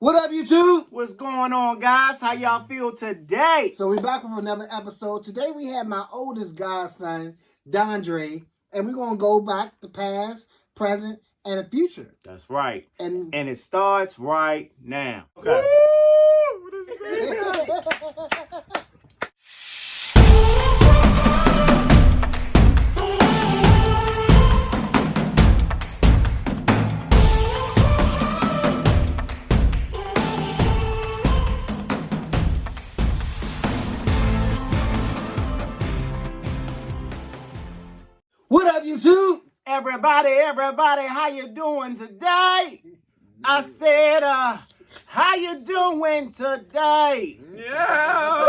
What up, YouTube? What's going on, guys? How y'all feel today? So we're back with another episode. Today we have my oldest godson, Dondre, and we're gonna go back to past, present, and the future. That's right. And it starts right now. Okay. What up, YouTube? Everybody, how you doing today? I said, how you doing today? Yeah.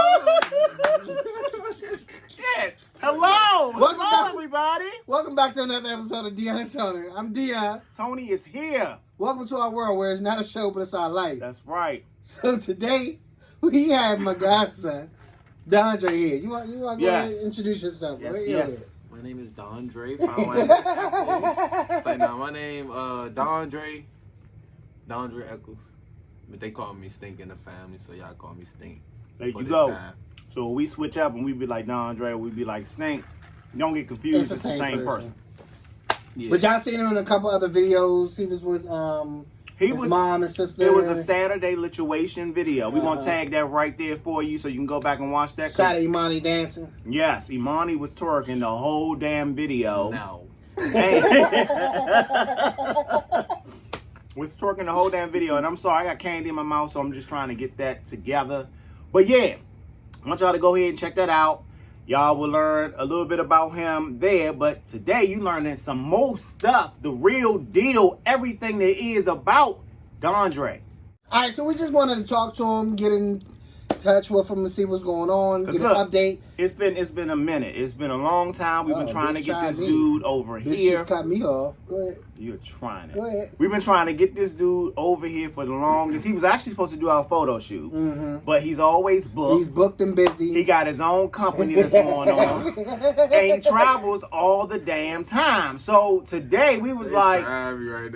Shit. Hello. Hello, everybody. Welcome back to another episode of Dion Tony. I'm Dion. Tony is here. Welcome to our world where it's not a show, but it's our life. That's right. So today we have my godson, Dondre here. You want to go ahead and introduce yourself? Yes. My name is Dondre. My name Dondre Eccles. But they call me Stink in the family, so y'all call me Stink. There you go. Time. So we switch up and we be like Dondre, we be like Stink. Don't get confused. It's the same person. Yeah. But y'all seen him in a couple other videos. He was with his mom and sister. It was a Saturday lituation video. We're going to tag that right there for you so you can go back and watch that. Shout out Imani dancing. Yes, Imani was twerking the whole damn video. No. Was twerking the whole damn video. And I'm sorry, I got candy in my mouth, so I'm just trying to get that together. But yeah, I want y'all to go ahead and check that out. Y'all will learn a little bit about him there, but today you learning some more stuff, the real deal, everything there is about Dondre. All right, so we just wanted to talk to him, get in touch with him and see what's going on, get an update. It's been a minute. It's been a long time. We've been trying to get this dude over here. This just cut me off. Go ahead. You're trying to. Go ahead. We've been trying to get this dude over here for the longest. He was actually supposed to do our photo shoot, but he's always booked. He's booked and busy. He got his own company that's going on, and he travels all the damn time. So today we was like, right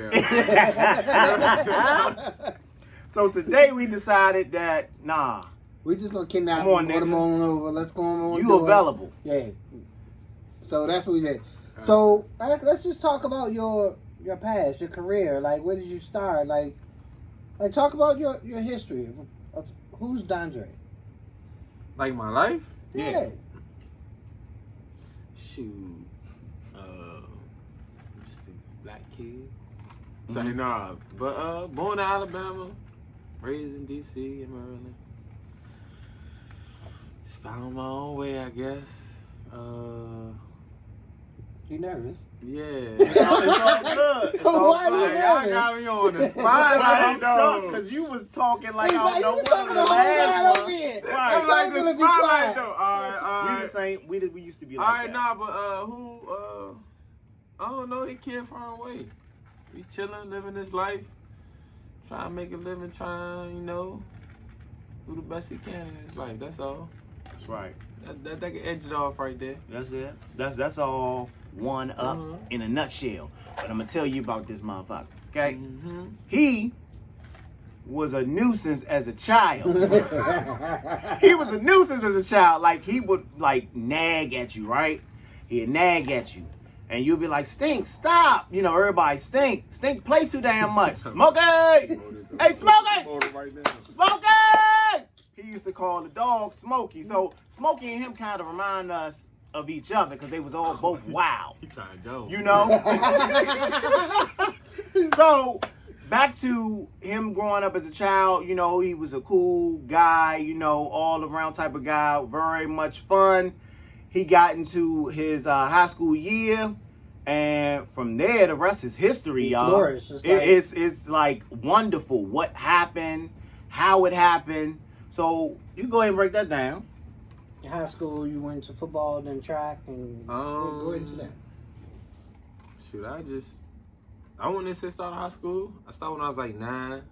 now. So today we decided that we're just gonna kidnap him, put him on over. Let's go on. You available? Yeah. So that's what we did. So let's just talk about your past, your career. Like, where did you start? Like talk about your history of who's Dondre. Like my life? Yeah. Shoot. Just a black kid. Sorry, nah. But born in Alabama, raised in DC and Maryland. Just found my own way, I guess. You nervous? Yeah. It's all good. It's all Why good. Y'all got me on the spot. I'm shocked because you was talking like I don't know what the last one. Right. I'm like the spotlight though. All right. We the same. We used to be like all right, that. but who? I don't know. He kid far away. We chilling, living this life, trying to make a living, trying, do the best he can in his life. That's all. That's right. That can edge it off right there. That's it. That's all one up in a nutshell. But I'm gonna tell you about this motherfucker. Okay? He was a nuisance as a child. He was a nuisance as a child. Like, he would nag at you, right? He'd nag at you. And you'll be like, Stink, stop. Everybody, Stink, play too damn much. Smokey! Hey, Smokey! Smokey! He used to call the dog Smokey. So Smokey and him kind of remind us of each other because they was all both wild. He kind of dope. So back to him growing up as a child, he was a cool guy, all around type of guy, very much fun. He got into his high school year, and from there, the rest is history, y'all. It's like wonderful what happened, how it happened. So you go ahead and break that down. In high school, you went to football, then track, and go into that. Shoot, I went to start high school. I started when I was like 9.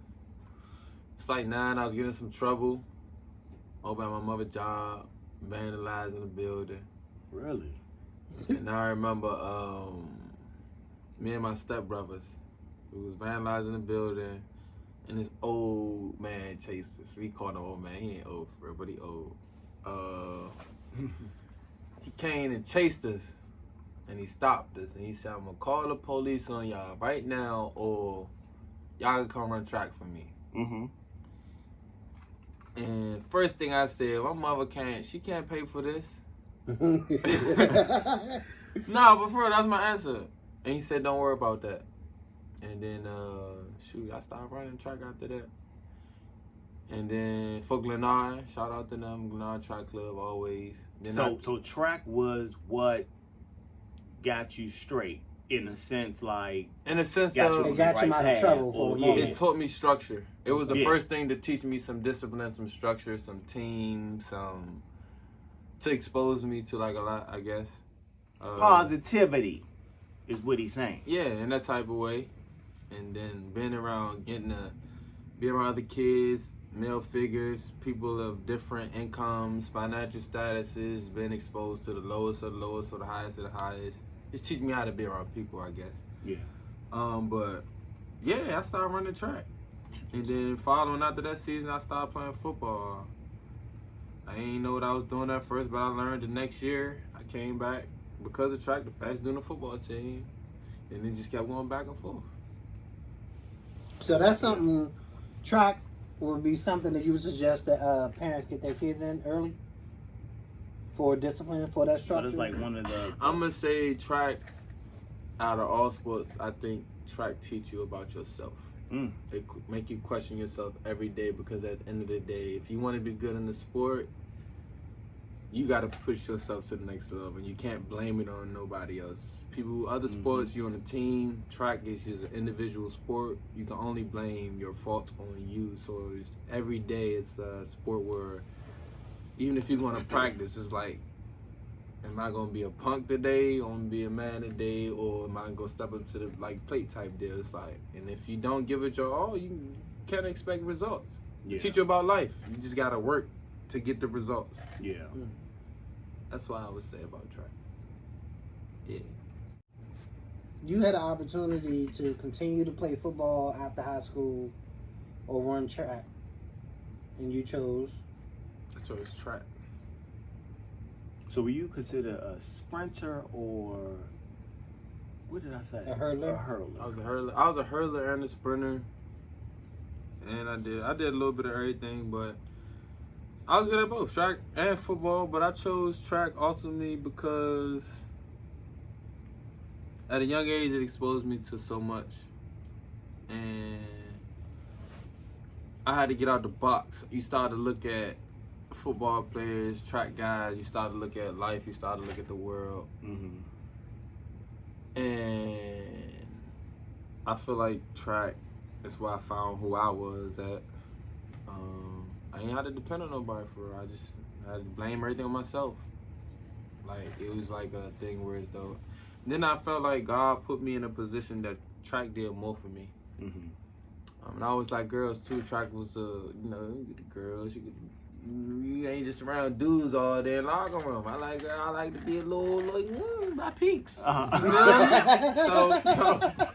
It's like 9, I was getting some trouble. Over at my mother's job, vandalizing the building. Really? And I remember me and my stepbrothers, we was vandalizing the building, and this old and chased us. We called him old man. He ain't old for real, but he old. He came and chased us, and he stopped us, and he said, "I'm gonna call the police on y'all right now, or y'all can come run track for me." Mm-hmm. And first thing I said, my mother can't pay for this. Nah, but for real, that's my answer. And he said, "Don't worry about that." And then, I started running track after that. And then for Glenard, shout out to them, Glenard Track Club, always. Then So track was what got you straight, in a sense, like... In a sense it got you out of trouble for the moment. It taught me structure. It was the Yeah. first thing to teach me some discipline, some structure, some team, to expose me to like a lot, I guess. Positivity is what he's saying. Yeah, in that type of way. And then being around, getting to be around other kids, male figures, people of different incomes, financial statuses, being exposed to the lowest of the lowest or the highest of the highest. It teaches me how to be around people, I guess. Yeah. But yeah, I started running track. And then following after that season, I started playing football. I ain't know what I was doing at first, but I learned the next year. I came back because of track, the fast doing the football team. And it just kept going back and forth. So that's something, track would be something that you would suggest that parents get their kids in early for discipline, for that So structure? that's like one of the... I'm going to say track, out of all sports, I think track teach you about yourself. It make you question yourself every day, because at the end of the day, if you want to be good in the sport, you got to push yourself to the next level, and you can't blame it on nobody else. Other sports, you're on a team. Track is just an individual sport. You can only blame your fault on you. So every day it's a sport where even if you're going to practice, it's like, am I going to be a punk today? Am I going to be a man today? Or am I going to step up to the plate type deal? It's like, and if you don't give it your all, you can't expect results. Yeah. Teach you about life. You just got to work to get the results. Yeah. That's what I would say about track. Yeah. You had an opportunity to continue to play football after high school or run track, and you chose... I chose track. So were you considered a sprinter, or what did I say? A hurler? A hurler. I was a hurler and a sprinter, and I did a little bit of everything, but I was good at both track and football. But I chose track ultimately because at a young age it exposed me to so much, and I had to get out the box. You start to look at football players, track guys, you start to look at life, you start to look at the world. And I feel like track is where I found who I was at. I ain't had to depend on nobody for real. I just had to blame everything on myself. Like, it was like a thing where it's though. Then I felt like God put me in a position that track did more for me. And I always like girls too. Track was, you get the girls, you ain't just around dudes all day in the locker room. I like to be a little by peaks. You know what I mean?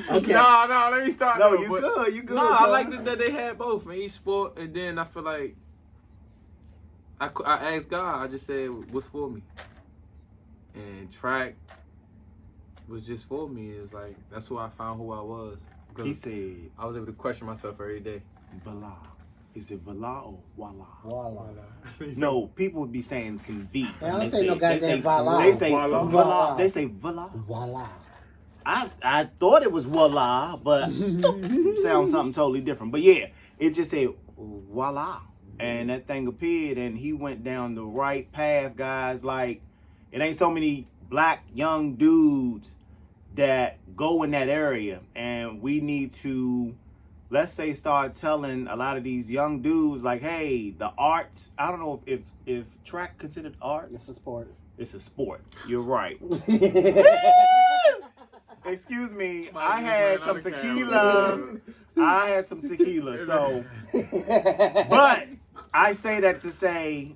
Okay. No, let me start. No, though, you good. No, I like that they had both in each sport, and then I feel like I asked God. I just said, "What's for me?" And track was just for me. It's like that's who I found who I was. He said, I was able to question myself every day. Voila. Is it voila or voila? Voila. No, people would be saying some V. They don't say no goddamn voila. They say Voila. voila. They say voila. Voila. I thought it was voila, but sounds something totally different. But yeah, it just said voila. And that thing appeared, and he went down the right path, guys. Like, it ain't so many black young dudes that go in that area, and we need to, let's say, start telling a lot of these young dudes, like, hey, the arts, I don't know if track considered art. It's a sport. It's a sport. You're right. Excuse me, I had some tequila. So, but I say that to say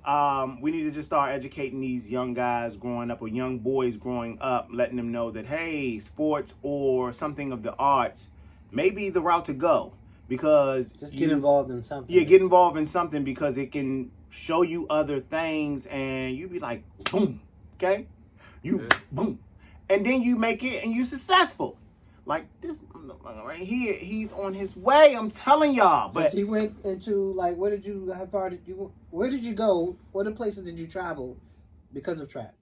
we need to just start educating these young guys growing up, or young boys growing up, letting them know that, hey, sports or something of the arts may be the route to go. because just get involved in something. Yeah, get involved in something because it can show you other things, and you be like, boom, okay, boom, and then you make it, and you successful. Like this right here, he's on his way. I'm telling y'all. But he went into like, where did you? How far did you? Where did you go? What places did you travel because of trap?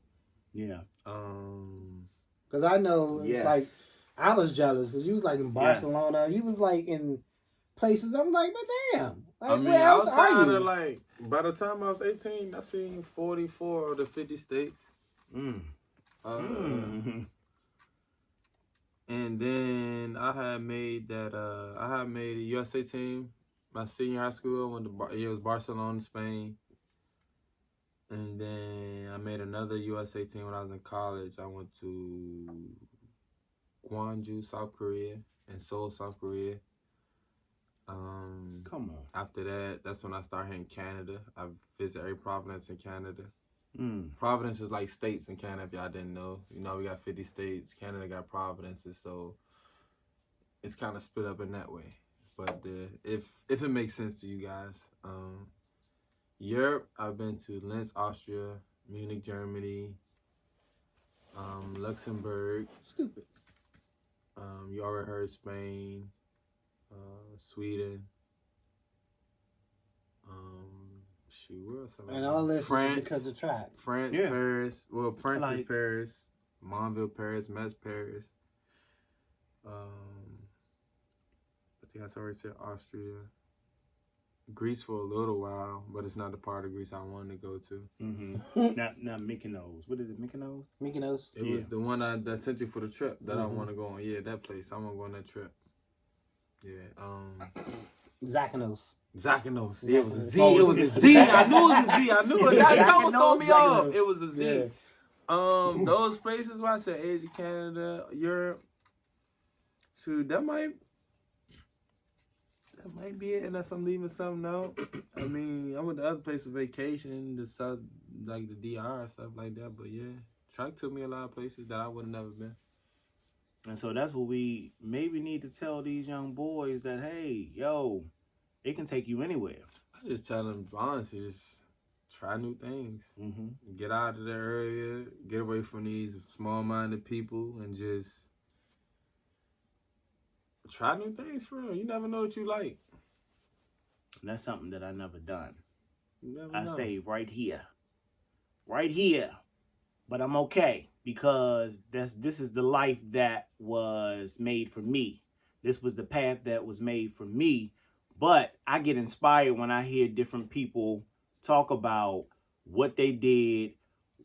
Yeah. Because I know, yes. like, I was jealous because you was like in Barcelona. Yes. You was like in places. I'm like, but damn. Like, I mean, where else are outside you? of like, by the time I was 18, I seen 44 of the 50 states. And then I had made a USA team my senior high school. I went to it was Barcelona, Spain. And then I made another USA team when I was in college. I went to Gwangju, South Korea, and Seoul, South Korea. Come on. After that, that's when I started here in Canada. I visited every province in Canada. Province is like states in Canada, if y'all didn't know. You know, we got 50 states. Canada got provinces, so it's kind of split up in that way. But if it makes sense to you guys, Europe, I've been to Linz, Austria, Munich, Germany, Luxembourg. Stupid. You already heard Spain, Sweden. Where else? And all this France, is because of trap. France, Yeah. Paris. Well, France like, is Paris. Montville, Paris. Metz, Paris. I think I already said Austria. Greece for a little while, but it's not the part of Greece I wanted to go to. Not Mykonos. What is it, Mykonos? Mykonos. It was the one that sent you for the trip that I want to go on. Yeah, that place. I want to go on that trip. Yeah. Zakynthos. Zakynthos. Yeah, it was a Z. It was a Z. I knew it was a Z. I knew it. That someone told me off. It was a Z. Yeah. Those places where I said Asia, Canada, Europe. Shoot, that might be it, unless I'm leaving something out. I mean, I went to other places for vacation, the South, like the DR and stuff like that. But yeah, Track took me a lot of places that I would have never been. And so that's what we maybe need to tell these young boys that, hey, yo, it can take you anywhere. I just tell them, honestly, just try new things. Get out of the area, get away from these small-minded people, and just try new things for real. You never know what you like. And that's something that I never done. You never I know. stayed right here. But I'm okay because this is the life that was made for me. This was the path that was made for me. But I get inspired when I hear different people talk about what they did,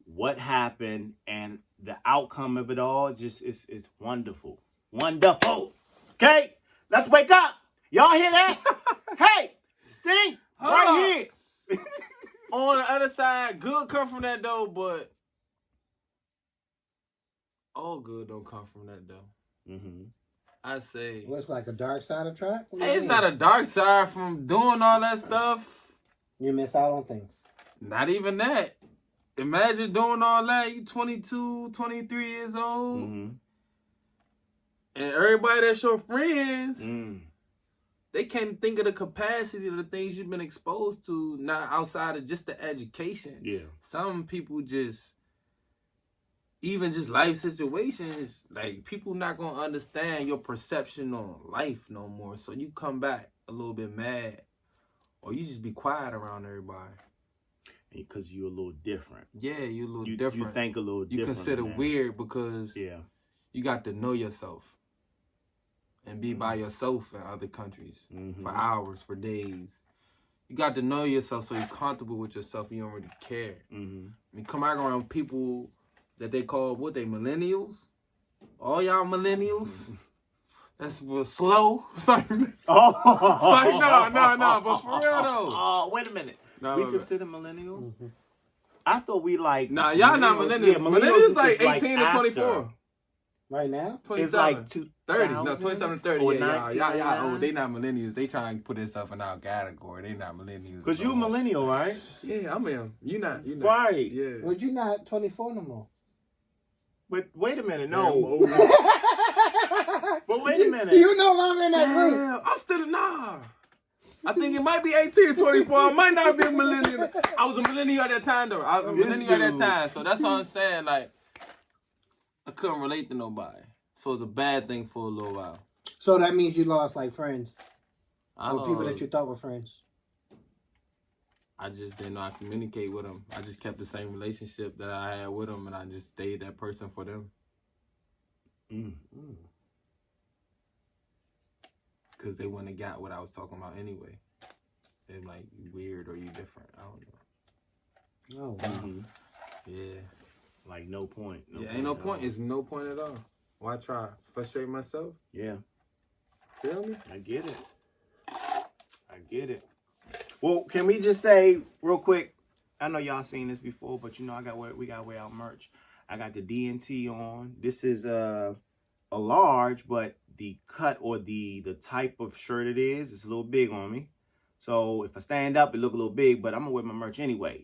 what happened, and the outcome of it all. Just it's wonderful. Wonderful. Okay? Let's wake up. Y'all hear that? Hey, Stink, right here. On the other side, good come from that though, but all good don't come from that though. I say, What's like a dark side of trap? hey, it's not a dark side from doing all that stuff. You miss out on things. Not even that. Imagine doing all that. You 22, 23 years old. And everybody that's your friends, they can't think of the capacity of the things you've been exposed to, not outside of just the education. Yeah. Some people just, even just life situations, like people not going to understand your perception on life no more. So you come back a little bit mad, or you just be quiet around everybody. Because you're a little different. Yeah, you're a little different. You think a little different. You consider weird because you got to know yourself and be by yourself in other countries for hours, for days. You got to know yourself so you're comfortable with yourself and you don't really care. You come back around people that they call, what they, millennials? All y'all millennials? That's slow. Sorry. Sorry, no. But for real though. Oh, wait a minute. We consider millennials? I thought we like... Nah, y'all not millennials. Yeah, millennials like 18 like to 24. After. Right now? 27. It's like 30. No, 27 to 30. Or Yeah, y'all old. They not millennials. They trying to put themselves in our category. They not millennials. Because you a millennial, right? Yeah, I'm him. You not. Right. Yeah. Well, you're not 24 no more. But wait a minute, no. But wait a minute. You no longer in that group. Damn, I'm still nah. I think it might be 18 or 24. I might not be a millennial. I was a millennial at that time, though. I was a millennial at that time. So that's all I'm saying. Like, I couldn't relate to nobody. So it's a bad thing for a little while. So that means you lost like friends I or people that you thought were friends. I just didn't know how to communicate with them. I just kept the same relationship that I had with them, and I just stayed that person for them. Because they wouldn't have got what I was talking about anyway. They're like, you weird or you different. I don't know. Oh, wow. Yeah. Like, no point. Ain't no point. It's no point at all. Why try? Frustrate myself? Yeah. Feel me? I get it. Well, can we just say real quick? I know y'all seen this before, but we gotta wear our merch. I got the DNT on. This is a large, but the cut or the type of shirt it is, it's a little big on me. So if I stand up, it look a little big, but I'm gonna wear my merch anyway.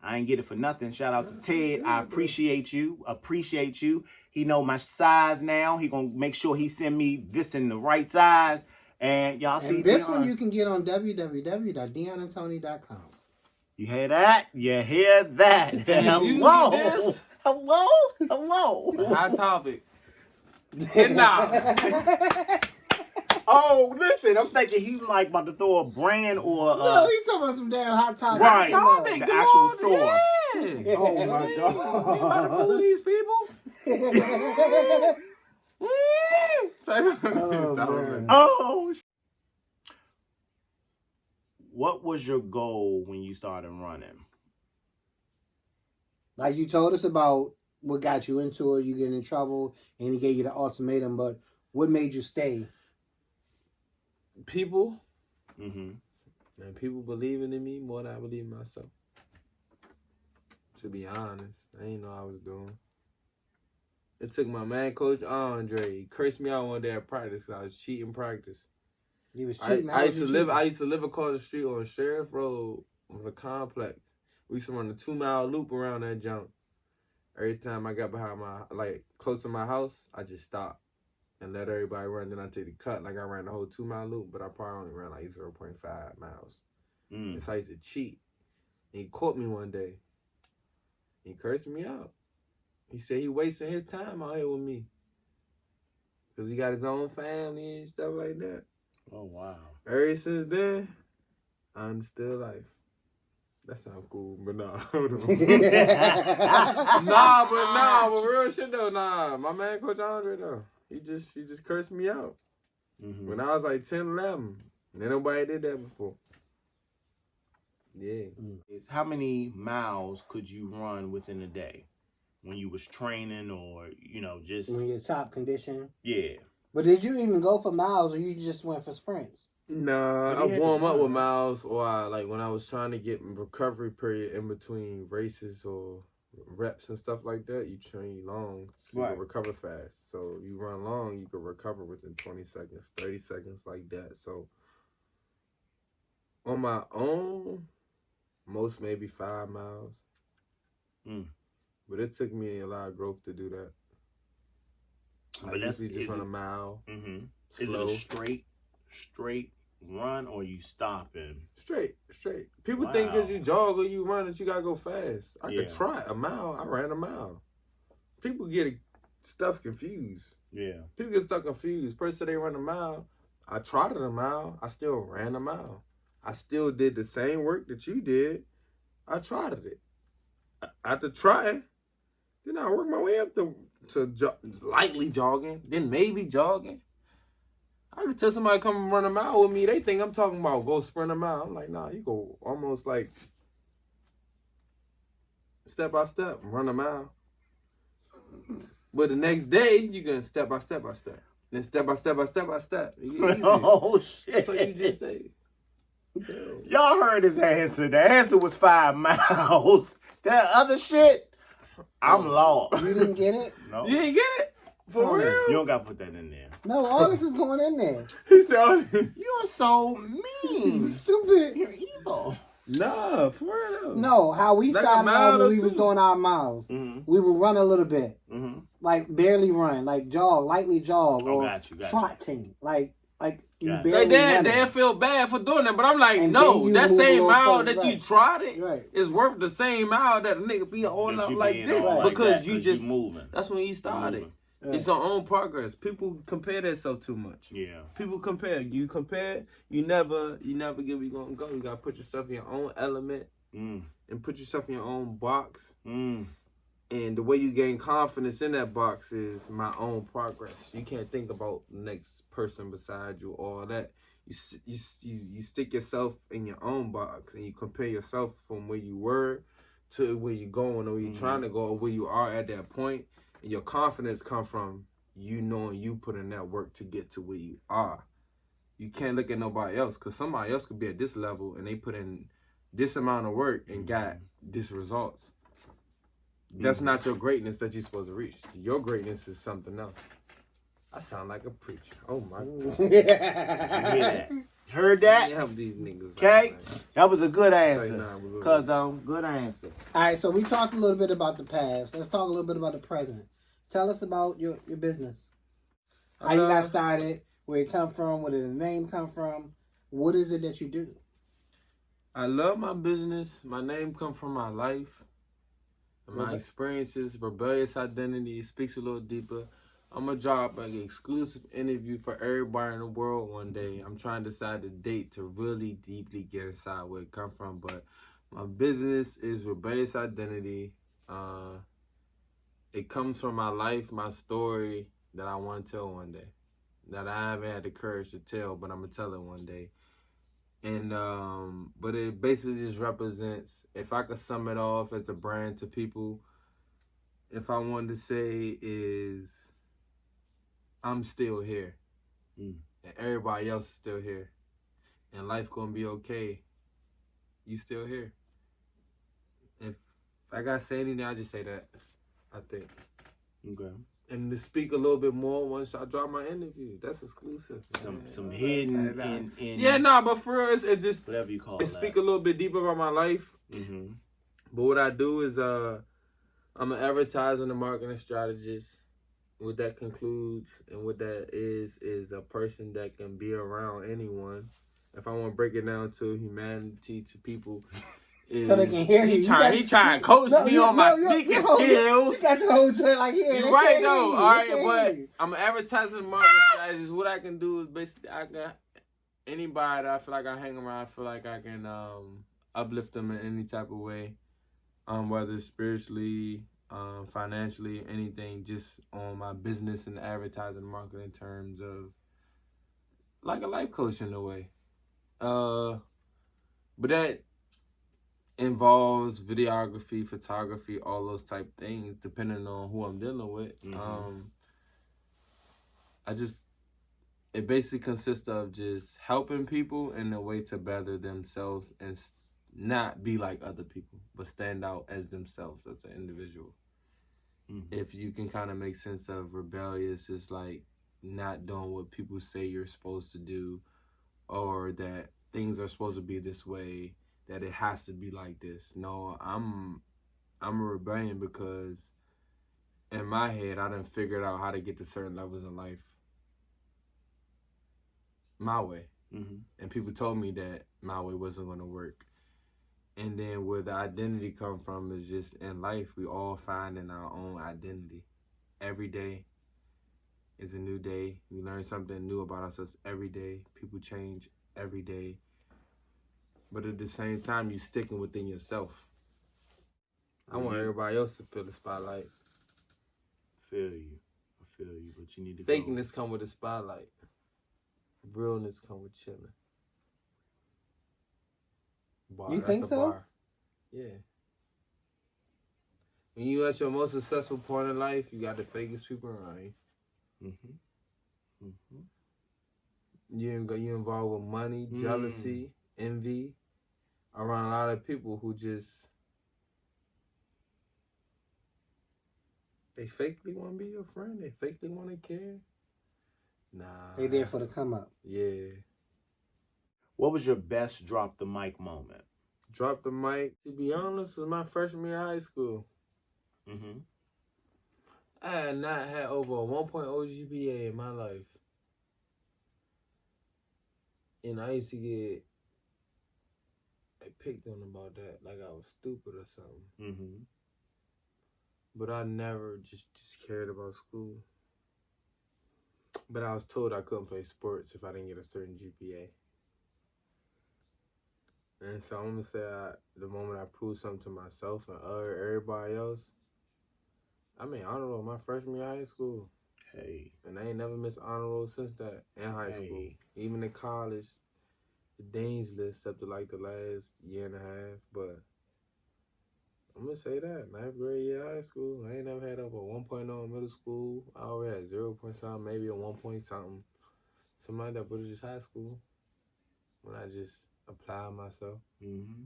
I ain't get it for nothing. Shout out to Ted. I appreciate you. He know my size now. He gonna make sure he send me this in the right size. And y'all see this Dion. one you can get on www.dionandtony.com. You hear that? Hello. Hello. Hot topic. $10. Oh, listen, I'm thinking he like about to throw a brand or no, he's talking about some damn hot topic. Right. Hot The actual store. Yeah. Oh my We God. about to fool these people. Oh. What was your goal when you started running? Like you told us about what got you into it, you get in trouble, and he gave you the ultimatum, but what made you stay? People. Mm-hmm. And people believing in me more than I believe in myself. To be honest, I didn't know what I was doing. It took my man, Coach Dondre. He cursed me out one day at practice because I was cheating practice. He was cheating. I used to live across the street on Sheriff Road on the complex. We used to run a 2-mile loop around that jump. Every time I got behind close to my house, I just stopped and let everybody run. Then I take the cut. Like I ran the whole 2-mile loop, but I probably only ran like 0.5 miles. So I used to cheat. And he caught me one day. He cursed me out. He said he wasting his time out here with me. Because he got his own family and stuff like that. Oh, wow. Ever since then, I understood life. That sounds cool, but nah. Hold on. but real shit though, nah. My man, Coach Dondre though, he just cursed me out. When I was like 10, 11. And nobody did that before. Yeah. How many miles could you run within a day when you was training or, just... When you're top condition? Yeah. But did you even go for miles or you just went for sprints? Nah, I warm up with miles or when I was trying to get recovery period in between races or reps and stuff like that, you train long so you can recover fast. So you run long, you can recover within 20 seconds, 30 seconds like that. So on my own, most maybe 5 miles. But it took me a lot of growth to do that. But I usually just run a mile. Is it a straight run or you stopping? Straight. People think because you jog or you run that you gotta go fast. I could try a mile. I ran a mile. People get stuff confused. Yeah. People get stuck confused. Person said they run a mile. I trotted a mile. I still ran a mile. I still did the same work that you did. I trotted it. After trying, then I worked my way up to lightly jogging, then maybe jogging. I could tell somebody come run a mile with me, they think I'm talking about go sprint a mile. I'm like, nah, you go almost like step by step, run a mile. But the next day, you gonna step by step. Then step by step. Oh, shit. So you just say. Y'all heard his answer. The answer was 5 miles. That other shit, I'm lost. You didn't get it? No. You didn't get it? For real? You don't got to put that in there. No, all this is going in there. He said, You're so mean. Stupid. You're evil. Nah, for real. No, how we Like started out when we or was two. doing our miles. We would run a little bit. like barely run, like jog, lightly jog, or got you. trotting, like you Got you. barely running. They feel bad for doing that, but I'm like, And no, then you that move a same little mile further, that you right. trotted Right. is worth the same mile that a nigga be on That up you like being this all like because that, you just moving. That's when you started. Moving. Right. It's your own progress. People compare themselves too much. Yeah. People compare. You compare. You never get where you gonna go. You gotta put yourself in your own element and put yourself in your own box. And the way you gain confidence in that box is my own progress. You can't think about the next person beside you or all that. You stick yourself in your own box and you compare yourself from where you were to where you're going or where you're trying to go or where you are at that point. And your confidence comes from you knowing you put in that work to get to where you are. You can't look at nobody else because somebody else could be at this level and they put in this amount of work and got this results. That's not your greatness that you're supposed to reach. Your greatness is something else. I sound like a preacher. Oh my God. Did you hear that? Heard that? Help these niggas. Okay. Out, That was a good Say answer. nah, we're good. Cuz good answer. All right, so we talked a little bit about the past. Let's talk a little bit about the present. Tell us about your business. How you got started, where it come from, where did the name come from? What is it that you do? I love my business. My name comes from my life. My experiences, Rebellious Identity, speaks a little deeper. I'm going to drop an exclusive interview for everybody in the world one day. I'm trying to decide the date to really deeply get inside where it come from. But my business is Rebellious Identity. It comes from my life, my story that I want to tell one day. That I haven't had the courage to tell, but I'm going to tell it one day. And but it basically just represents, if I could sum it off as a brand to people, if I wanted to say is I'm still here. And everybody else is still here. And life gonna be okay. You still here. If I gotta say anything, I just say that. I think. Okay. And to speak a little bit more once I drop my interview. That's exclusive. Some hidden in yeah, nah, but for us, it just whatever you call it it. speak a little bit deeper about my life. But what I do is I'm an advertising and marketing strategist. What that concludes and what that is a person that can be around anyone. If I want to break it down to humanity, to people. So they can hear you. He trying to coach me on my speaking skills. You got the whole joint like here. You're right though. All right, but I'm an advertising and marketing strategist. What I can do is basically I can anybody that I feel like I hang around, I feel like I can uplift them in any type of way, whether it's spiritually, financially, anything, just on my business and advertising and marketing terms of like a life coach in a way. But that involves videography, photography, all those type things, depending on who I'm dealing with. It basically consists of just helping people in a way to better themselves and not be like other people, but stand out as themselves as an individual. If you can kind of make sense of rebellious, it's like not doing what people say you're supposed to do, or that things are supposed to be this way, that it has to be like this. No, I'm a rebellion because in my head, I done figured out how to get to certain levels in life my way. And people told me that my way wasn't going to work. And then where the identity come from is just in life, we all finding our own identity. Every day is a new day. We learn something new about ourselves every day. People change every day. But at the same time, you sticking within yourself. I want everybody else to feel the spotlight. I feel you, but you need to Fakeness come with the spotlight. Realness come with chilling. Bar, you think so? Bar. Yeah. When you at your most successful point in life, you got the fakest people around you. You involved with money, jealousy, envy, around a lot of people who just they fakely want to be your friend. They fakely want to care. Nah. They there for the come up. Yeah. What was your best drop the mic moment? Drop the mic. To be honest, it was my freshman year of high school. I had not had over a 1.0 GPA in my life. And I used to get picked on about that, like I was stupid or something. Mm-hmm. But I never just cared about school. But I was told I couldn't play sports if I didn't get a certain GPA. And so I'm gonna say the moment I proved something to myself and everybody else, I mean honor roll my freshman year of high school. Hey. And I ain't never missed honor roll since that in high school. Even in college, the dean's list except for like the last year and a half. But I'm gonna say that 9th grade year of high school, I ain't never had over a 1.0 in middle school. I already had 0 point something, maybe a 1 point something, something like that. But it's just high school when I just apply myself. Mm-hmm.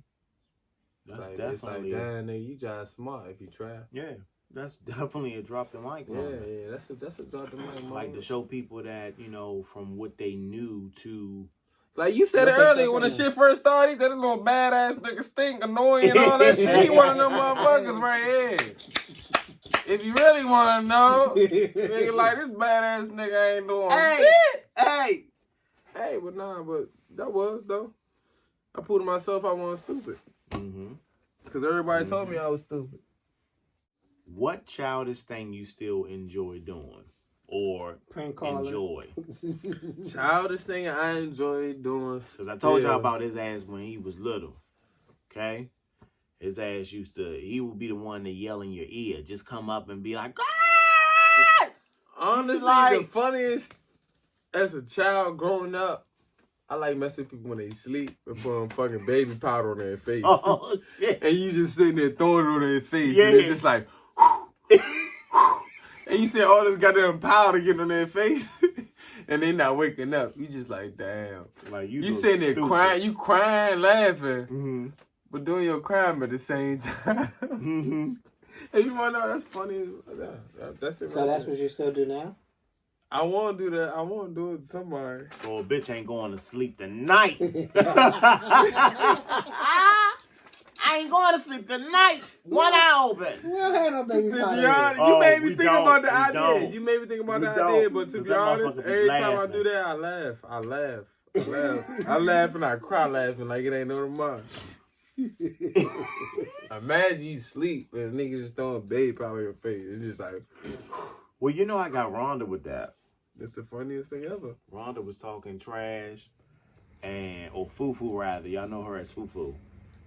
That's like, definitely. It's like, damn, nigga, you just smart if you try. Yeah, that's definitely a drop the mic moment. Yeah, that's a drop the mic moment. Like to show people that, you know, from what they knew to. Like you said it earlier, when the shit first started, that little badass nigga stink, annoying, and all that shit. He one of them motherfuckers right here. If you really want to know, nigga, like this badass nigga ain't doing shit. Hey, but nah, but that was, though. I proved to myself I wasn't stupid. Mm-hmm. Because everybody told me I was stupid. What childish thing you still enjoy doing? Or enjoy? Childish thing I enjoy doing. Because I told y'all about his ass when he was little. Okay? His ass he would be the one to yell in your ear. Just come up and be like, ah! Honestly, the funniest, as a child growing up, I like messing with people when they sleep and putting fucking baby powder on their face. Oh, shit. And you just sitting there throwing it on their face. Yeah. And they're just like, and you see all this goddamn powder getting on their face. And they not waking up. You just like, damn. Like you sitting there crying, you crying, laughing, mm-hmm. but doing your crime at the same time. Mm-hmm. And you want to know, that's funny. That's it. So that's what you still do now? I want to do that. I want to do it to somebody. Oh, a bitch ain't going to sleep tonight. I ain't going to sleep tonight. One eye open. Well, had no baby powder. You made me think about the idea. You made me think about the idea, but to be honest, every time I do that, I laugh. I laugh and I cry laughing like it ain't no tomorrow. Imagine you sleep and a nigga just throwing baby powder in your face. It's just like... Well, you know I got Rhonda with that. That's the funniest thing ever. Rhonda was talking trash, or Fufu rather. Y'all know her as Fufu.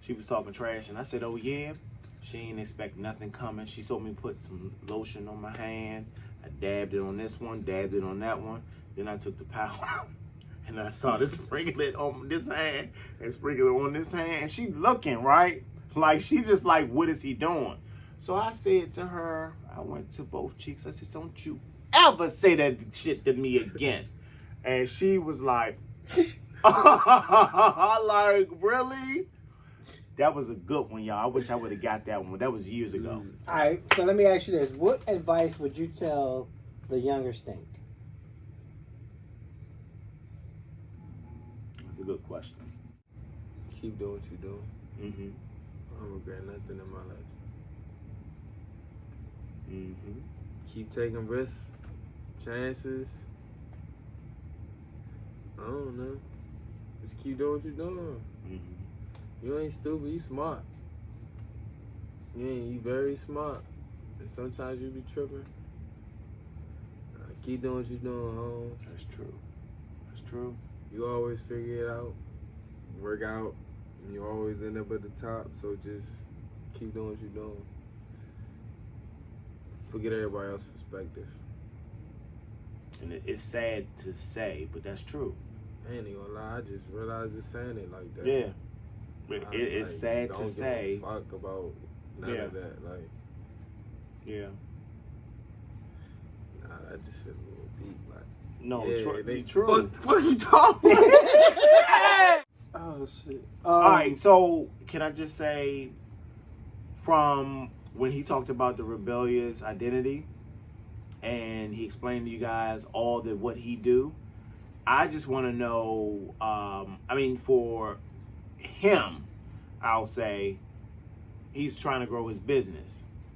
She was talking trash, and I said, oh yeah? She ain't expect nothing coming. She told me to put some lotion on my hand. I dabbed it on this one, dabbed it on that one. Then I took the powder and I started sprinkling it on this hand and sprinkling it on this hand. And she looking, right? Like, she just like, what is he doing? So I said to her, I went to both cheeks. I said, don't you ever say that shit to me again. And she was like, like, really? That was a good one, y'all. I wish I would have got that one. That was years ago. All right, so let me ask you this. What advice would you tell the younger Stink? That's a good question. Keep doing what you're doing. Mm-hmm. I don't regret nothing in my life. Mm-hmm. Keep taking risks, chances. I don't know. Just keep doing what you're doing. Mm-hmm. You ain't stupid, you smart. You very smart. And sometimes you be tripping. Keep doing what you're doing, home. That's true. That's true. You always figure it out, work out, and you always end up at the top. So just keep doing what you're doing. Forget everybody else's perspective. And it's sad to say, but that's true. I ain't even gonna lie, I just realized it's saying it like that. Yeah. But it's sad to say. Don't give a fuck about none of that. Like, yeah. Nah, that just hit a little deep. Like, no, yeah, true. Fuck you talking? Oh, shit. All right, so can I just say, from when he talked about the Rebellious Identity, and he explained to you guys all what he do, I just want to know, I mean, for him, I'll say, he's trying to grow his business.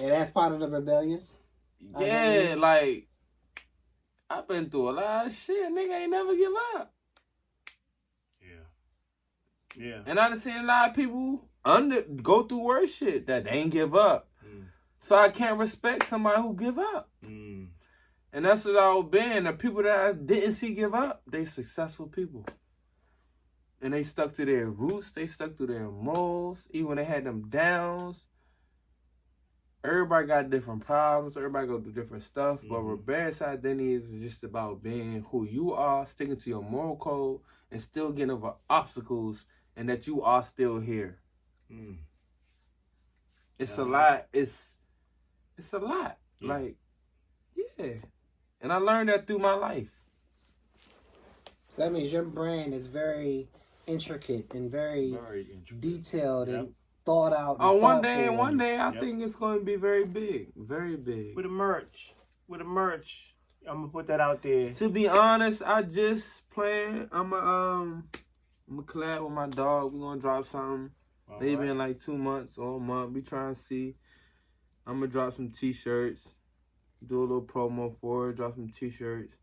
And that's part of the rebellious? Yeah, like, I've been through a lot of shit. Nigga ain't never give up. Yeah. And I done seen a lot of people go through worse shit that they ain't give up. So I can't respect somebody who give up. And that's what I've been. The people that I didn't see give up, they successful people. And they stuck to their roots. They stuck to their morals. Even when they had them downs. Everybody got different problems. Everybody go through different stuff. But Rebellious Identity is just about being who you are, sticking to your moral code, and still getting over obstacles, and that you are still here. It's a lot. It's a lot. Like, yeah. And I learned that through my life. So that means your brand is very intricate and very detailed and thought out. Oh, one day I think it's going to be very big. Very big. With the merch. I'm going to put that out there. To be honest, I just plan. I'm going to collab with my dog. We're going to drop something. Maybe in like 2 months or a month. We trying to see. I'm going to drop some t-shirts. Do a little promo for it. Drop some t-shirts.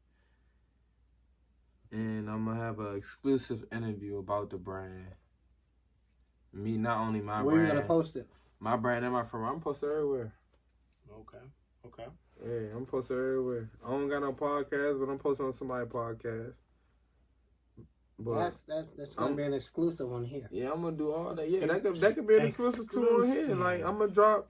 And I'm going to have an exclusive interview about the brand. Me, not only my brand. Where you going to post it? My brand and my firm. I'm posted everywhere. Okay. Yeah, I'm posted everywhere. I don't got no podcast, but I'm posting on somebody's podcast. But that's gonna be an exclusive one here. Yeah, I'm gonna do all that. Yeah, that could be an exclusive too on here. Like, I'm gonna drop.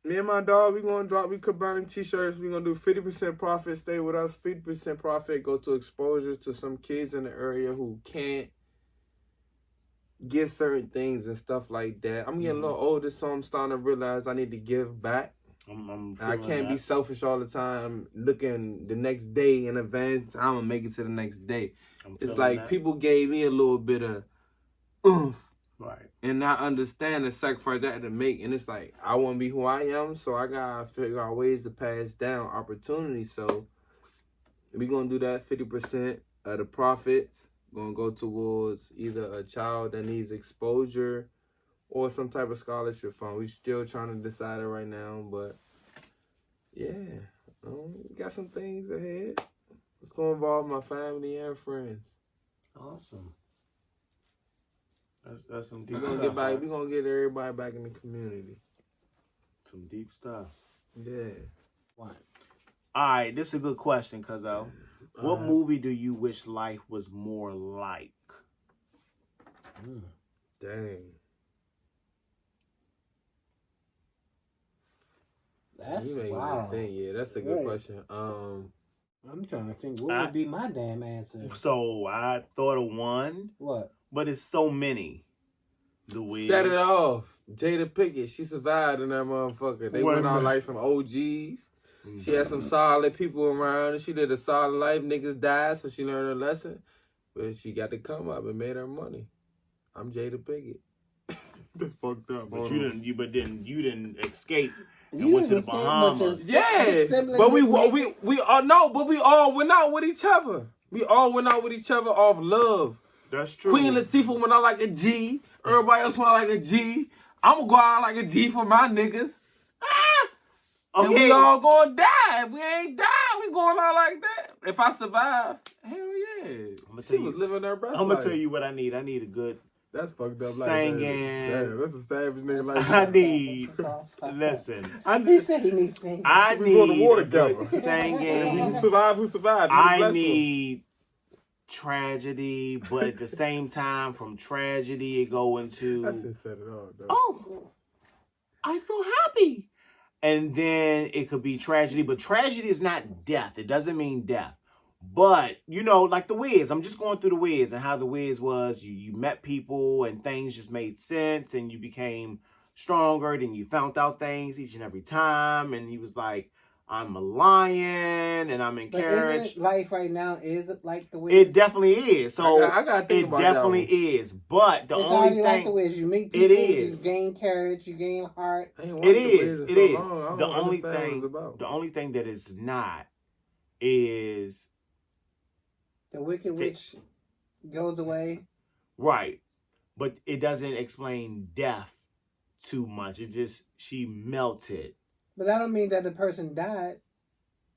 Me and my dog, we combining t-shirts. We gonna do 50% profit. Stay with us. 50% profit go to exposure to some kids in the area who can't get certain things and stuff like that. I'm getting a little older, so I'm starting to realize I need to give back. I can't be selfish all the time, looking the next day in advance. I'm gonna make it to the next day. It's like people gave me a little bit of oomph. Right. And not understand the sacrifice I had to make. And it's like, I want to be who I am, so I got to figure out ways to pass down opportunities. So we're going to do that. 50% of the profits going to go towards either a child that needs exposure or some type of scholarship fund. We still trying to decide it right now, but yeah, we got some things ahead. It's going to involve my family and friends. Awesome. That's some deep We're gonna stuff. we're gonna get everybody back in the community. Some deep stuff. Yeah. What? All right, this is a good question, Cuzzo. What movie do you wish life was more like? Dang. That's you wow. Yeah, that's a good question. I'm trying to think what would be my damn answer. So I thought of one. What? But it's so many. The Wiz. Set it off. Jada Pinkett, she survived in that motherfucker. They went out like some OGs. She had some solid people around, and she did a solid life. Niggas died, so she learned her lesson. But she got to come up and made her money. I'm Jada Pinkett. They fucked up. But you didn't escape and went to the Bahamas. Yeah, but we all went out with each other. We all went out with each other off love. That's true. Queen Latifah went out like a G. Everybody else went out like a G. I'm gonna go out like a G for my niggas. Okay. And we all gonna die. If we ain't die, we going out like that. If I survive, hell yeah. She was living her best life. Oh, I'm gonna tell you what I need. I need a good. That's fucked up. Singing. Damn, that's a savage nigga like I need. Listen. He said he needs singing. I we go to war need together. Singing. Who survived? I need tragedy, but at the same time, from tragedy, it go into. That's just set it off, though. Oh, I feel happy. And then it could be tragedy, but tragedy is not death. It doesn't mean death. But, like the Wiz. I'm just going through the Wiz and how the Wiz was. You met people and things just made sense and you became stronger. Then you found out things each and every time. And he was like, I'm a lion and I'm encouraged. But isn't life right now, is it like the Wiz? It definitely is. So I gotta think about definitely is. But the only thing. Like the Wiz. You meet people, you gain courage, you gain heart. It is. The only thing that is not is the Wicked Witch goes away. Right. But it doesn't explain death too much. It just, she melted. But that don't mean that the person died.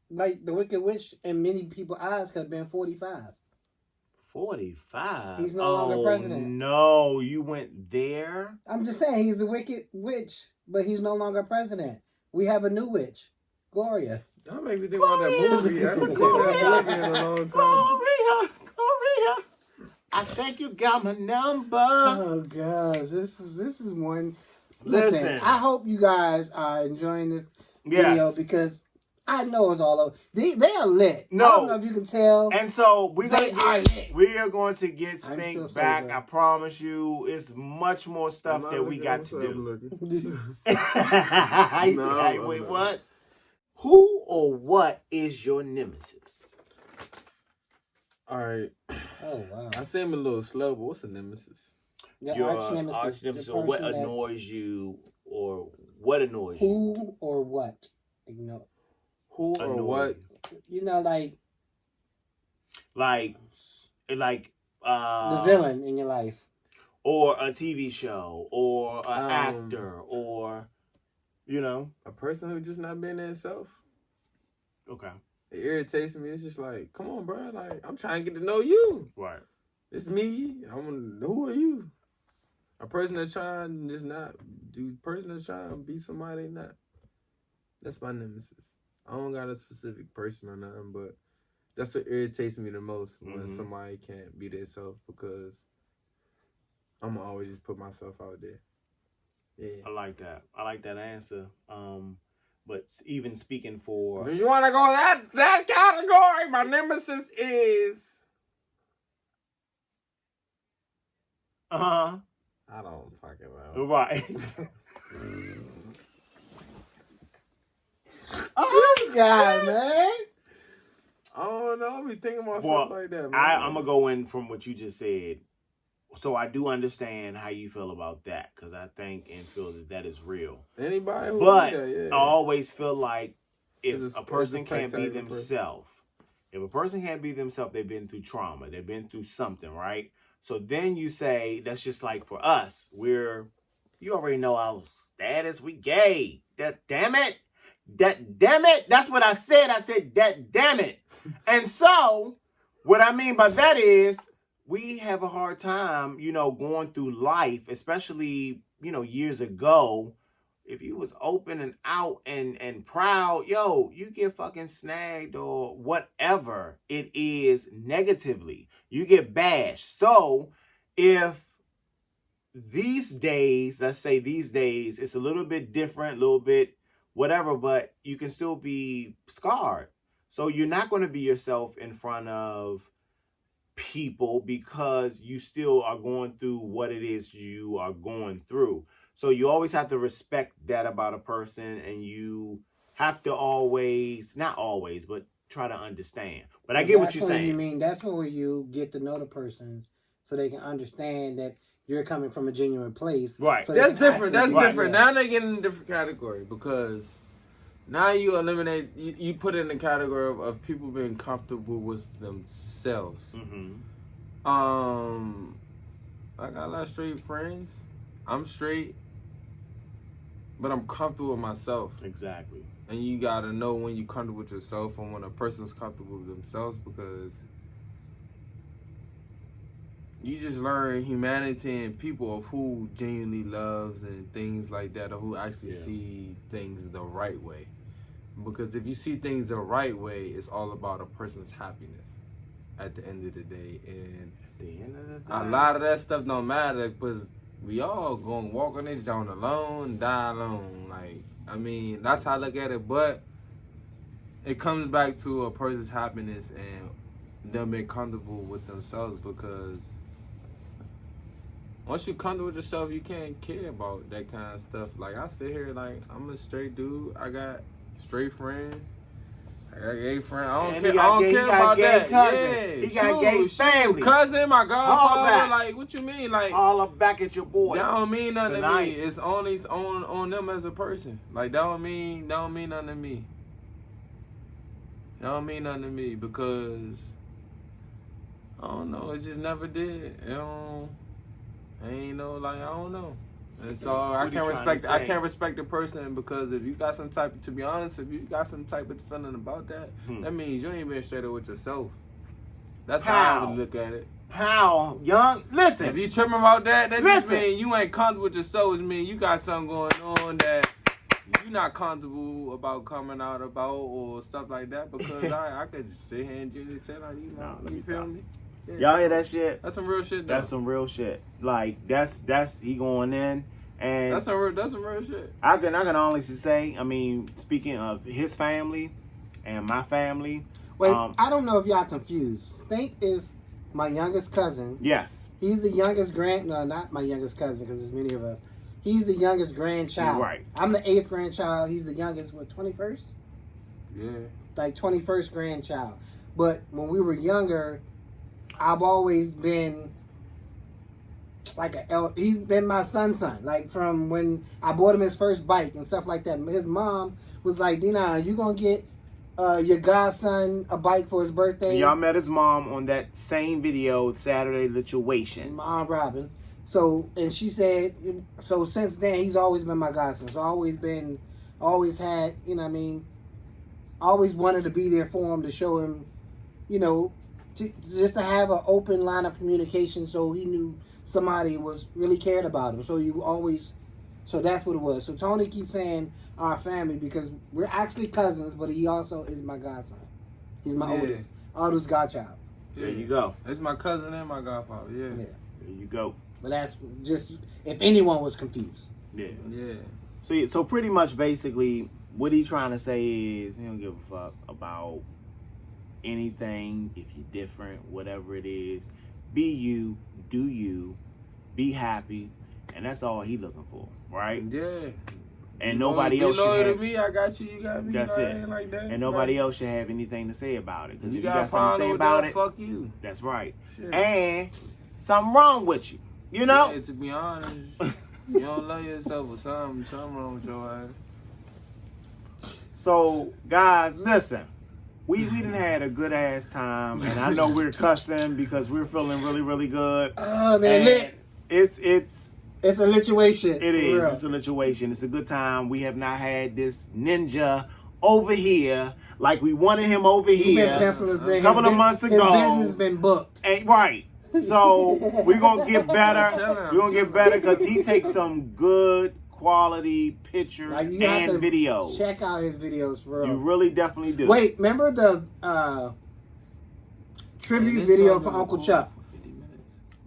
Like, the Wicked Witch in many people's eyes could have been 45. 45? He's no longer president. No, you went there? I'm just saying, he's the Wicked Witch, but he's no longer president. We have a new witch, Gloria. That makes me think about that movie. I haven't seen that movie in a long time. Gloria. I think you got my number. Oh gosh, this is one. Listen, I hope you guys are enjoying this video because I know it's all over. They are lit. No, I don't know if you can tell. And so we are going to get Stink back. I promise you, it's much more stuff that we got to do. Wait, what? Who or what is your nemesis? All right. Oh wow. I seem a little slow, but what's a nemesis? Your arch nemesis, or what annoys you, or what annoys you? Who or what? You know. Who or what? You know, like the villain in your life, or a TV show, or an actor, or a person who just not being themselves. Okay. It irritates me. It's just like, come on, bro. Like, I'm trying to get to know you. Right. It's me. Who are you? A person that's trying to be somebody they not. That's my nemesis. I don't got a specific person or nothing, but that's what irritates me the most when somebody can't be themselves, because I'm gonna always just put myself out there. Yeah. I like that. I like that answer. But even speaking for... Do you want to go that category? My nemesis is... Uh-huh. I don't fucking know. Right. This guy, man. I don't know. I be thinking about stuff like that, man. I'm going to go in from what you just said. So I do understand how you feel about that, because I think and feel that is real. Anybody who But I always feel like if a person can't be themselves, they've been through trauma. They've been through something, right? So then you say, that's just like for us. You already know our status. We gay. Damn it. That's what I said. I said, damn it. And so what I mean by that is, we have a hard time, going through life, especially, years ago. If you was open and out and proud, you get fucking snagged or whatever it is negatively. You get bashed. So if these days, let's say these days, it's a little bit different, a little bit whatever, but you can still be scarred. So you're not going to be yourself in front of people because you still are going through what it is you are going through. So you always have to respect that about a person, and you have to always, not always, but try to understand. But I get what you're saying. You mean that's where you get to know the person so they can understand that you're coming from a genuine place. Right. So that's different. That's different. Yeah. Now they get in a different category, because now you eliminate, you put in the category of people being comfortable with themselves. Mm-hmm. I got a lot of straight friends. I'm straight, but I'm comfortable with myself. Exactly. And you gotta know when you're comfortable with yourself and when a person's comfortable with themselves, because you just learn humanity and people of who genuinely loves and things like that, or who actually see things the right way. Because if you see things the right way, it's all about a person's happiness at the end of the day. And at the end of the day, a lot of that stuff don't matter, because we all gonna walk on this joint alone, die alone. Like, I mean, that's how I look at it. But it comes back to a person's happiness and them being comfortable with themselves, because once you're comfortable with yourself, you can't care about that kind of stuff. Like, I sit here like, I'm a straight dude. I got straight friends. I got gay friends. I don't care about that. Yeah, he got gay family. Cousin, my godfather. Like, what you mean? Like, all up back at your boy. That don't mean nothing to me. It's only on them as a person. Like, that don't mean nothing to me. That don't mean nothing to me, because I don't know. It just never did. I ain't know. Like, I don't know. And so I What he can't trying respect. to I say? can't respect the person because if you got some type, to be honest, if you got some type of feeling about that, that means you ain't been straight up with yourself. That's how I would look at it. How young? Listen. If you tripping about that, that just Listen. mean you ain't comfortable with yourself. It mean you got something going on that you not comfortable about coming out about or stuff like that. Because I could just sit here and just say like, you know, let you me feel stop. me? Yeah. Y'all hear that shit? That's some real shit. Though. That's some real shit. Like that's he going in, and that's some real shit. I can honestly say, I mean, speaking of his family and my family. Wait, I don't know if y'all confused. Stink is my youngest cousin. Yes. He's the youngest no, not my youngest cousin because there's many of us. He's the youngest grandchild. Right. I'm the 8th grandchild. He's the youngest, 21st? Yeah. Like 21st grandchild. But when we were younger, I've always been like he's been my son's son. Like from when I bought him his first bike and stuff like that. His mom was like, Dion, you gonna get your godson a bike for his birthday? Y'all met his mom on that same video, Saturday Lituation. My Aunt Robin. So, and she said, so since then, he's always been my godson. So always had, you know what I mean, always wanted to be there for him to show him, you know, just to have an open line of communication so he knew somebody was really cared about him. So so that's what it was. So Tony keeps saying our family because we're actually cousins, but he also is my godson. He's my oldest godchild. There you go. It's my cousin and my godfather, yeah. There you go. But that's just, if anyone was confused. Yeah. Yeah. So pretty much basically what he's trying to say is he don't give a fuck about anything. If you're different, whatever it is, be you, do you, be happy, and that's all he looking for, right? Yeah. And nobody else should have. to me, I got you. You got me. That's it. Like that. And nobody else should have anything to say about it. Because if you got got something to say about it, fuck you. that's right. Shit. And something wrong with you, you know? Yeah, to be honest, you don't love yourself or something wrong with your ass. So, guys, listen. We done had a good ass time, and I know we're cussing because we're feeling really, really good. Oh, they're lit. It's a lituation. It is. It's a lituation. It's a good time. We have not had this ninja over here like we wanted him over here a couple of months ago. His business been booked. Right. So we're going to get better. We're going to get better because he takes some good quality pictures and videos. Check out his videos for real. You really definitely do. Wait, remember the tribute video for Uncle Chuck?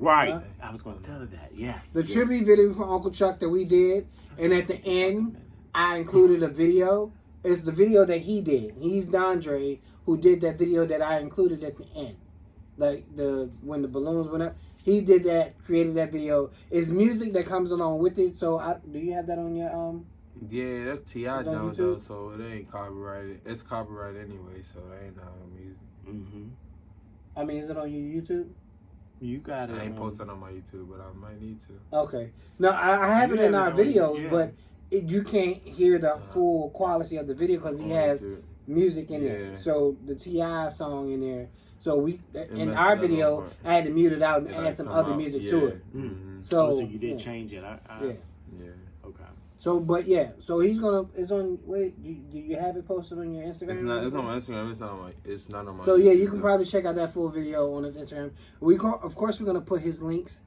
Right. I was going to tell her that. Yes. The tribute video for Uncle Chuck that we did. And at the end, I included a video. It's the video that he did. He's Dondre, who did that video that I included at the end. Like when the balloons went up. He did that, created that video. It's music that comes along with it. So do you have that on your Yeah, that's T.I. Jones though, so it ain't copyrighted. It's copyrighted anyway, so it ain't on music. Mm-hmm. I mean, is it on your YouTube? You got it. I ain't posted on my YouTube, but I might need to. Okay. No, I have it in our videos, but you can't hear the full quality of the video because he has music in there. So the T.I. song in there. So in our video, I had to mute it out and add some other music to it. Mm-hmm. So you did change it. Yeah. Okay. So, so he's it's on, wait, do you have it posted on your Instagram? It's on my Instagram. It's not on my So yeah, you can probably check out that full video on his Instagram. Of course, we're going to put his links.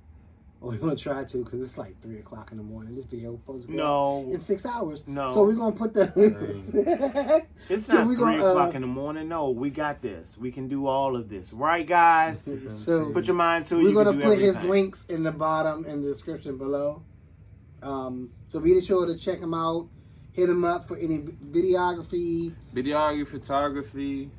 Or we're going to try to because it's like 3 o'clock in the morning. This video is supposed to go in 6 hours. No. So we're going to put the... It's not 3 o'clock in the morning. No, we got this. We can do all of this. Right, guys? So put your mind to it. We're going to put his links in the bottom in the description below. So be sure to check him out. Hit him up for any videography, photography.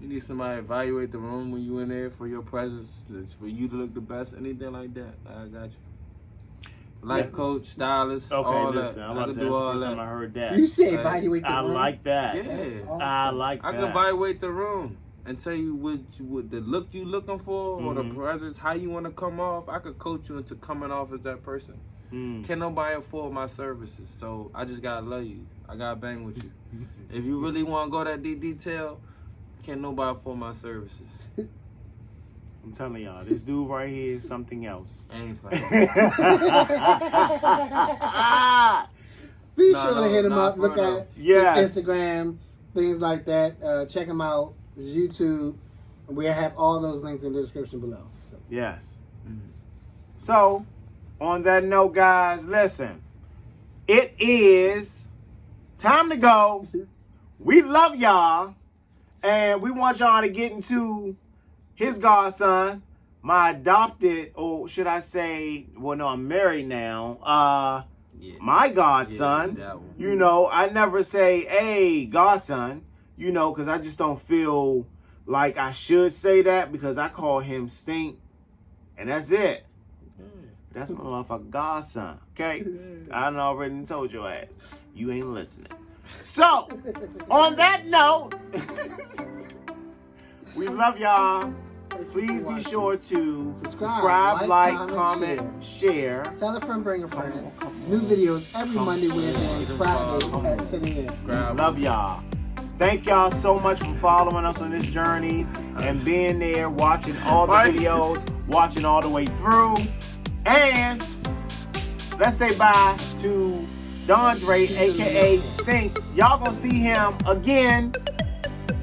You need somebody to evaluate the room when you in there for your presence, for you to look the best, anything like that. I got you. Life coach, stylist, all that. I'm about to say, that's the first time I heard that. You said evaluate the room. I like that. Yeah, awesome. I like that. I can evaluate the room and tell you what the look you looking for or the presence, how you want to come off. I could coach you into coming off as that person. Can't nobody afford my services, so I just gotta love you. I gotta bang with you. If you really want to go that deep detail, can't nobody afford my services. I'm telling y'all, this dude right here is something else. Ain't playing. Be sure to hit him up. Look at Yes. his Instagram, things like that. Check him out. His YouTube. We have all those links in the description below. So. Yes. So, on that note, guys, listen. It is time to go. We love y'all. And we want y'all to get into his godson, my adopted, or should I say, well, no, I'm married now. My godson. You know, I never say, hey, godson, you know, because I just don't feel like I should say that because I call him Stink. And that's it. That's my motherfucking godson, okay? I done already told your ass. You ain't listening. So, on that note, we love y'all. Please be sure to subscribe, like, comment, share. Tell a friend, bring a friend. New videos every Monday, Wednesday, and Friday at 10 a.m. Love y'all. Thank y'all so much for following us on this journey and being there, watching all the videos, watching all the way through. And let's say bye to Dondre, a.k.a. Stink. Y'all gonna see him again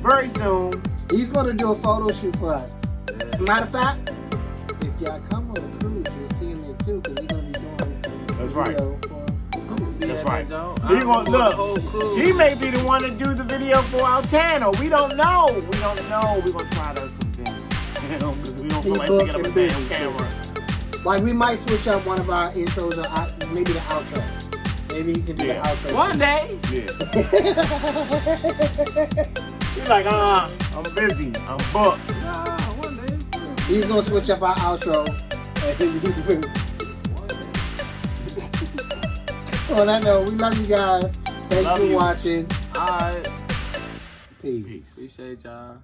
very soon. He's gonna do a photo shoot for us. Matter of fact, if y'all come on the cruise, you'll see him there too, because he's gonna be doing a video for. That's right. He gonna look. He may be the one to do the video for our channel. We don't know. We don't know. We're gonna try to convince him because we don't feel like picking up a damn camera. Like we might switch up one of our intros or maybe the outro. Maybe he can do the outro. One day. He's like, I'm busy. I'm booked. Nah, one day. He's gonna switch up our outro. On that note, we love you guys. Thanks for watching. Alright. Peace. Appreciate y'all.